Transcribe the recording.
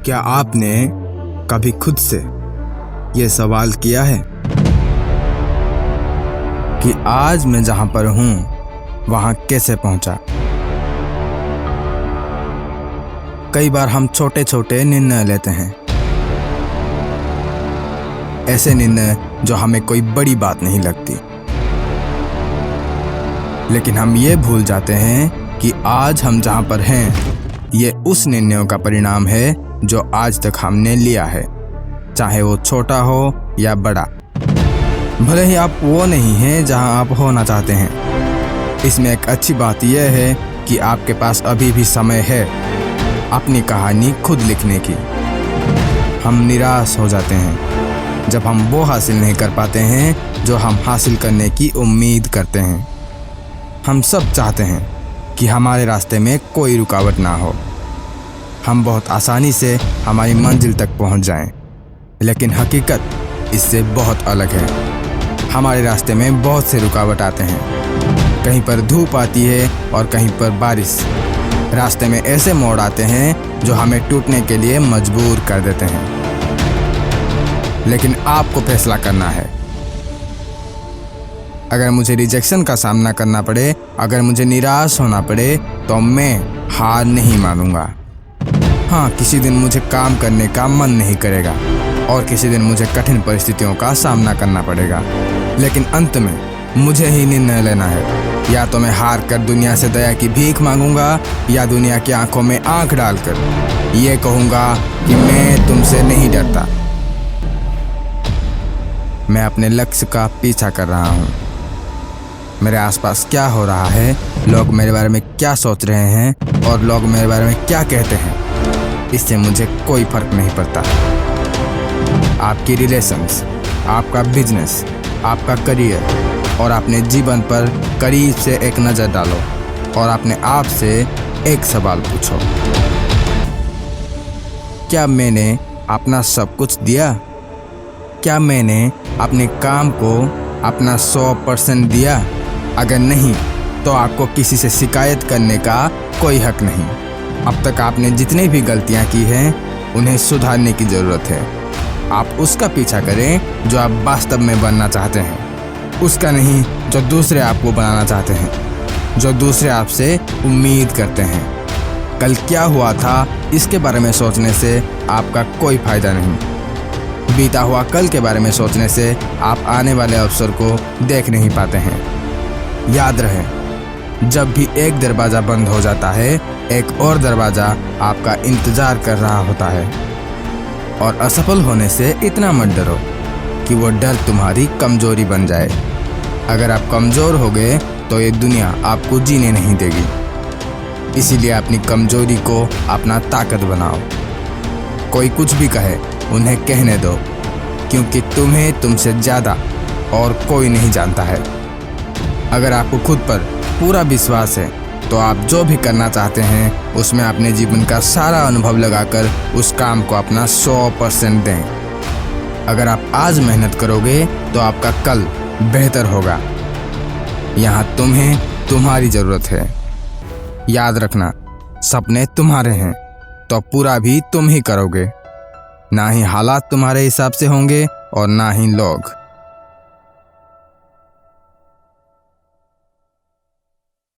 क्या आपने कभी खुद से ये सवाल किया है कि आज मैं जहां पर हूं वहां कैसे पहुंचा? कई बार हम छोटे छोटे निर्णय लेते हैं, ऐसे निर्णय जो हमें कोई बड़ी बात नहीं लगती, लेकिन हम ये भूल जाते हैं कि आज हम जहां पर हैं ये उस निर्णयों का परिणाम है जो आज तक हमने लिया है, चाहे वो छोटा हो या बड़ा। भले ही आप वो नहीं हैं जहां आप होना चाहते हैं, इसमें एक अच्छी बात यह है कि आपके पास अभी भी समय है अपनी कहानी खुद लिखने की। हम निराश हो जाते हैं जब हम वो हासिल नहीं कर पाते हैं जो हम हासिल करने की उम्मीद करते हैं। हम सब चाहते हैं कि हमारे रास्ते में कोई रुकावट ना हो, हम बहुत आसानी से हमारी मंजिल तक पहुंच जाएं, लेकिन हकीकत इससे बहुत अलग है। हमारे रास्ते में बहुत से रुकावट आते हैं, कहीं पर धूप आती है और कहीं पर बारिश। रास्ते में ऐसे मोड़ आते हैं जो हमें टूटने के लिए मजबूर कर देते हैं, लेकिन आपको फैसला करना है। अगर मुझे रिजेक्शन का सामना करना पड़े, अगर मुझे निराश होना पड़े, तो मैं हार नहीं मानूंगा। हाँ, किसी दिन मुझे काम करने का मन नहीं करेगा और किसी दिन मुझे कठिन परिस्थितियों का सामना करना पड़ेगा, लेकिन अंत में मुझे ही निर्णय लेना है। या तो मैं हार कर दुनिया से दया की भीख मांगूंगा, या दुनिया की आंखों में आंख डालकर ये कहूंगा कि मैं तुमसे नहीं डरता। मैं अपने लक्ष्य का पीछा कर रहा हूँ। मेरे आसपास क्या हो रहा है, लोग मेरे बारे में क्या सोच रहे हैं और लोग मेरे बारे में क्या कहते हैं, इससे मुझे कोई फर्क नहीं पड़ता। आपकी रिलेशंस, आपका बिजनेस, आपका करियर और अपने जीवन पर करीब से एक नज़र डालो और अपने आप से एक सवाल पूछो, क्या मैंने अपना सब कुछ दिया? क्या मैंने अपने काम को अपना 100% दिया? अगर नहीं, तो आपको किसी से शिकायत करने का कोई हक नहीं। अब तक आपने जितनी भी गलतियां की हैं, उन्हें सुधारने की ज़रूरत है। आप उसका पीछा करें जो आप वास्तव में बनना चाहते हैं, उसका नहीं जो दूसरे आपको बनाना चाहते हैं, जो दूसरे आपसे उम्मीद करते हैं। कल क्या हुआ था इसके बारे में सोचने से आपका कोई फ़ायदा नहीं। बीता हुआ कल के बारे में सोचने से आप आने वाले अवसर को देख नहीं पाते हैं। याद रहे, जब भी एक दरवाज़ा बंद हो जाता है, एक और दरवाज़ा आपका इंतज़ार कर रहा होता है। और असफल होने से इतना मत डरो कि वो डर तुम्हारी कमज़ोरी बन जाए। अगर आप कमज़ोर हो गए तो ये दुनिया आपको जीने नहीं देगी। इसीलिए अपनी कमज़ोरी को अपना ताकत बनाओ। कोई कुछ भी कहे, उन्हें कहने दो, क्योंकि तुम्हें तुमसे ज़्यादा और कोई नहीं जानता है। अगर आपको खुद पर पूरा विश्वास है, तो आप जो भी करना चाहते हैं उसमें अपने जीवन का सारा अनुभव लगाकर उस काम को अपना 100% दें। अगर आप आज मेहनत करोगे तो आपका कल बेहतर होगा। यहाँ तुम्हें तुम्हारी ज़रूरत है। याद रखना, सपने तुम्हारे हैं तो पूरा भी तुम ही करोगे, ना ही हालात तुम्हारे हिसाब से होंगे और ना ही लोग।